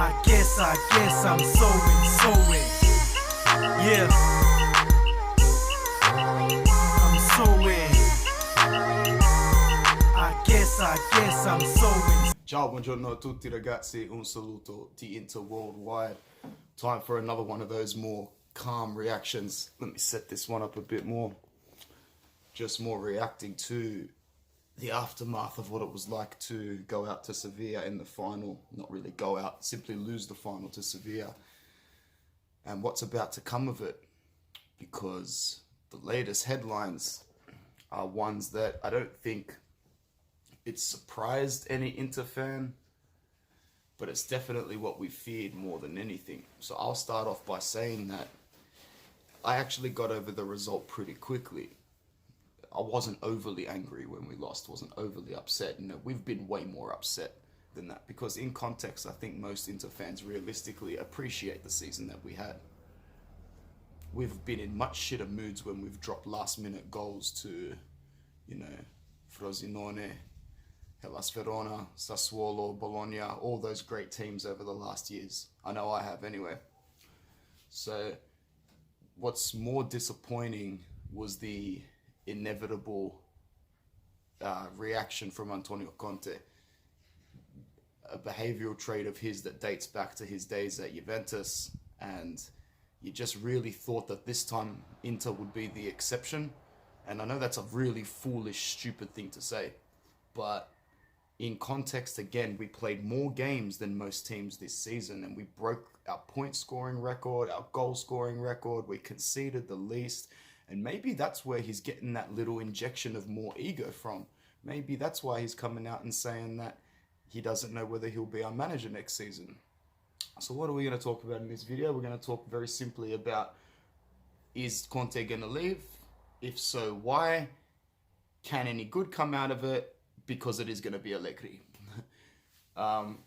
I guess I'm sowing. Yeah. I'm sowing. I guess I'm sowing. Ciao, buongiorno a tutti ragazzi, un saluto di InterWorldwide. Time for another one of those more calm reactions. Let me set this one up a bit more. Just more reacting to the aftermath of what it was like to go out to Sevilla in the final. Not really go out, simply lose the final to Sevilla. And what's about to come of it. Because the latest headlines are ones that I don't think it's surprised any Inter fan, but it's definitely what we feared more than anything. So I'll start off by saying that I actually got over the result pretty quickly. I wasn't overly angry when we lost, wasn't overly upset. You know, we've been way more upset than that because in context, I think most Inter fans realistically appreciate the season that we had. We've been in much shitter moods when we've dropped last minute goals to, you know, Frosinone, Hellas Verona, Sassuolo, Bologna, all those great teams over the last years. I know I have anyway. So what's more disappointing was the inevitable reaction from Antonio Conte. A behavioral trait of his that dates back to his days at Juventus, and you just really thought that this time Inter would be the exception. And I know that's a really foolish, stupid thing to say, but in context, again, we played more games than most teams this season, and we broke our point scoring record, our goal scoring record. We conceded the least, and maybe that's where he's getting that little injection of more ego from. Maybe that's why he's coming out and saying that he doesn't know whether he'll be our manager next season. So what are we going to talk about in this video? We're going to talk very simply about, is Conte going to leave? If so, why? Can any good come out of it? Because it is going to be Allegri. Now,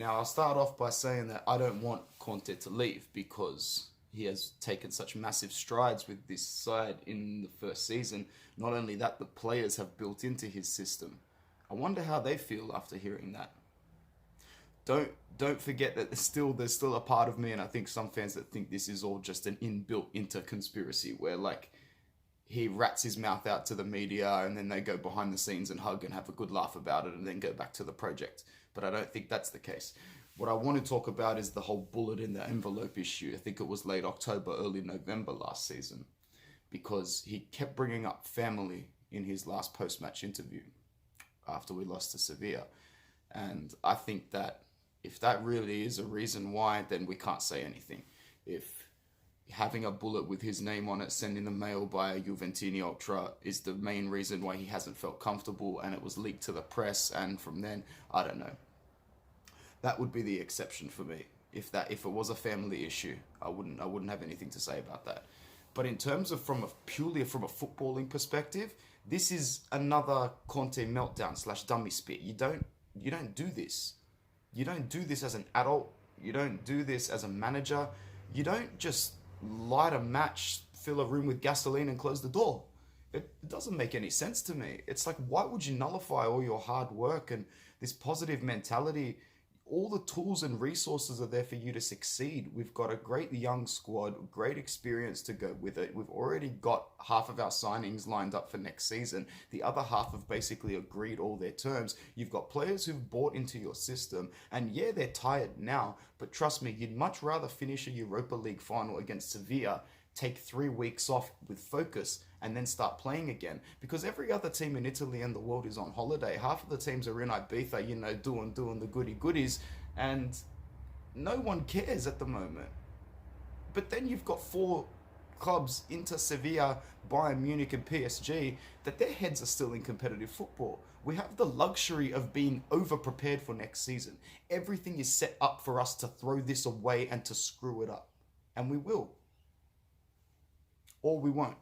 I'll start off by saying that I don't want Conte to leave because he has taken such massive strides with this side in the first season. Not only that, the players have built into his system. I wonder how they feel after hearing that. Don't forget that there's still a part of me, and I think some fans that think this is all just an inbuilt Inter conspiracy where like he rats his mouth out to the media and then they go behind the scenes and hug and have a good laugh about it and then go back to the project. But I don't think that's the case. What I want to talk about is the whole bullet in the envelope issue. I think it was late October, early November last season, because he kept bringing up family in his last post-match interview after we lost to Sevilla. And I think that if that really is a reason why, then we can't say anything. If having a bullet with his name on it, sending the mail by a Juventini Ultra is the main reason why he hasn't felt comfortable, and it was leaked to the press, and from then, I don't know. That would be the exception for me. If it was a family issue, I wouldn't have anything to say about that. But in terms of purely from a footballing perspective, this is another Conte meltdown / dummy spit. You don't do this. You don't do this as an adult. You don't do this as a manager. You don't just light a match, fill a room with gasoline and close the door. It doesn't make any sense to me. It's like, why would you nullify all your hard work and this positive mentality? All the tools and resources are there for you to succeed. We've got a great young squad, great experience to go with it. We've already got half of our signings lined up for next season. The other half have basically agreed all their terms. You've got players who've bought into your system, and yeah, they're tired now, but trust me, you'd much rather finish a Europa League final against Sevilla, take 3 weeks off with focus, and then start playing again. Because every other team in Italy and the world is on holiday. Half of the teams are in Ibiza, you know, doing the goodies, and no one cares at the moment. But then you've got 4 clubs, Inter, Sevilla, Bayern Munich and PSG, that their heads are still in competitive football. We have the luxury of being over-prepared for next season. Everything is set up for us to throw this away and to screw it up. And we will. Or we won't.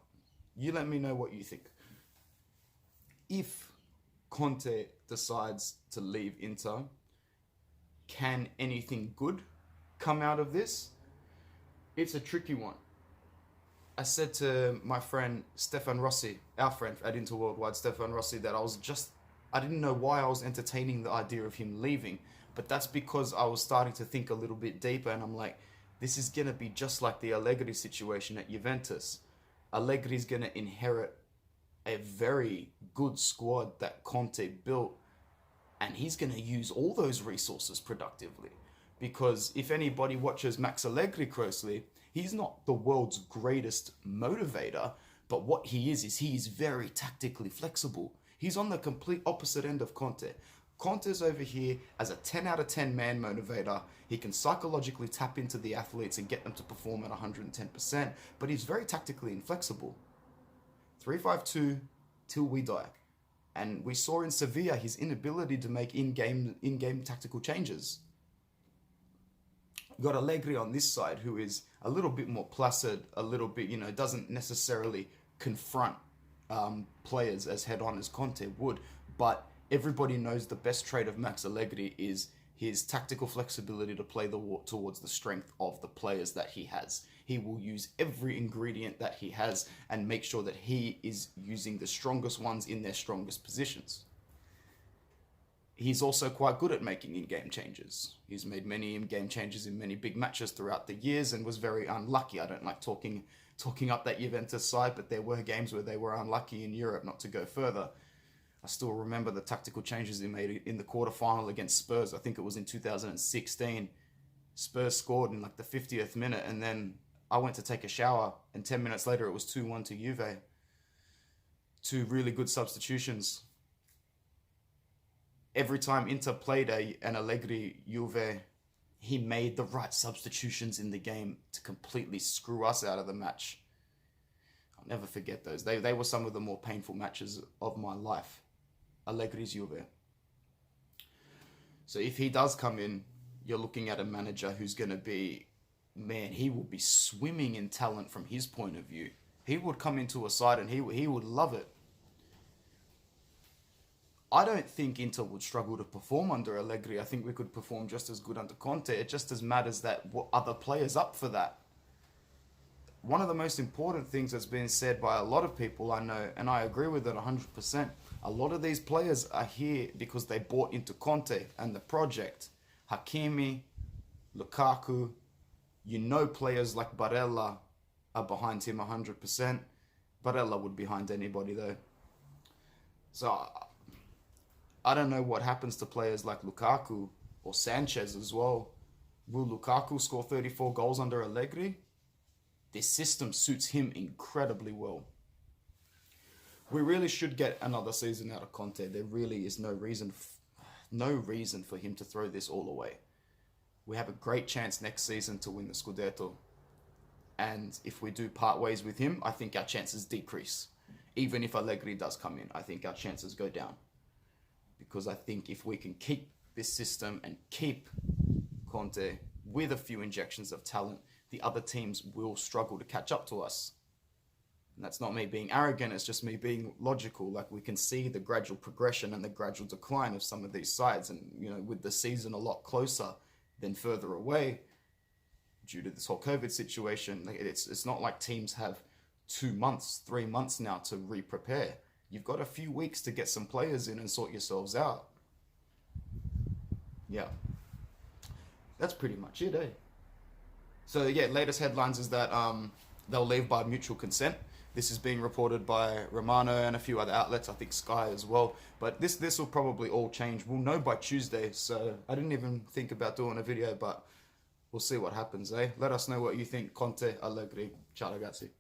You let me know what you think. If Conte decides to leave Inter, can anything good come out of this? It's a tricky one. I said to my friend Stefan Rossi, our friend at InterWorldwide, Stefan Rossi, that I didn't know why I was entertaining the idea of him leaving. But that's because I was starting to think a little bit deeper, and I'm like, this is going to be just like the Allegri situation at Juventus. Allegri's going to inherit a very good squad that Conte built, and he's going to use all those resources productively. Because if anybody watches Max Allegri closely, he's not the world's greatest motivator, but what he is he is very tactically flexible. He's on the complete opposite end of Conte. Conte's over here as a 10 out of 10 man motivator. He can psychologically tap into the athletes and get them to perform at 110%, but he's very tactically inflexible. 3-5-2 till we die. And we saw in Sevilla his inability to make in-game tactical changes. You got Allegri on this side, who is a little bit more placid, a little bit, doesn't necessarily confront players as head-on as Conte would, but everybody knows the best trait of Max Allegri is his tactical flexibility to play towards the strength of the players that he has. He will use every ingredient that he has and make sure that he is using the strongest ones in their strongest positions. He's also quite good at making in-game changes. He's made many in-game changes in many big matches throughout the years and was very unlucky. I don't like talking up that Juventus side, but there were games where they were unlucky in Europe not to go further. I still remember the tactical changes he made in the quarterfinal against Spurs. I think it was in 2016. Spurs scored in like the 50th minute, and then I went to take a shower, and 10 minutes later it was 2-1 to Juve. Two really good substitutions. Every time Inter played an Allegri Juve, he made the right substitutions in the game to completely screw us out of the match. I'll never forget those. They were some of the more painful matches of my life. Allegri's Juve. So if he does come in, you're looking at a manager who's going to be, man, he will be swimming in talent from his point of view. He would come into a side and he would love it. I don't think Inter would struggle to perform under Allegri. I think we could perform just as good under Conte. It just as matters that what other players up for that. One of the most important things that's been said by a lot of people I know, and I agree with it 100%, a lot of these players are here because they bought into Conte and the project. Hakimi, Lukaku, players like Barella are behind him 100%. Barella would be behind anybody though. So I don't know what happens to players like Lukaku or Sanchez as well. Will Lukaku score 34 goals under Allegri? This system suits him incredibly well. We really should get another season out of Conte. There really is no reason for him to throw this all away. We have a great chance next season to win the Scudetto. And if we do part ways with him, I think our chances decrease. Even if Allegri does come in, I think our chances go down. Because I think if we can keep this system and keep Conte with a few injections of talent, the other teams will struggle to catch up to us. And that's not me being arrogant, it's just me being logical. Like, we can see the gradual progression and the gradual decline of some of these sides. And, with the season a lot closer than further away, due to this whole COVID situation, it's not like teams have 2 months, 3 months now to re-prepare. You've got a few weeks to get some players in and sort yourselves out. Yeah. That's pretty much it, eh? So, yeah, latest headlines is that they'll leave by mutual consent. This is being reported by Romano and a few other outlets, I think Sky as well. But this will probably all change. We'll know by Tuesday, so I didn't even think about doing a video, but we'll see what happens, eh? Let us know what you think. Conte, Allegri. Ciao, ragazzi.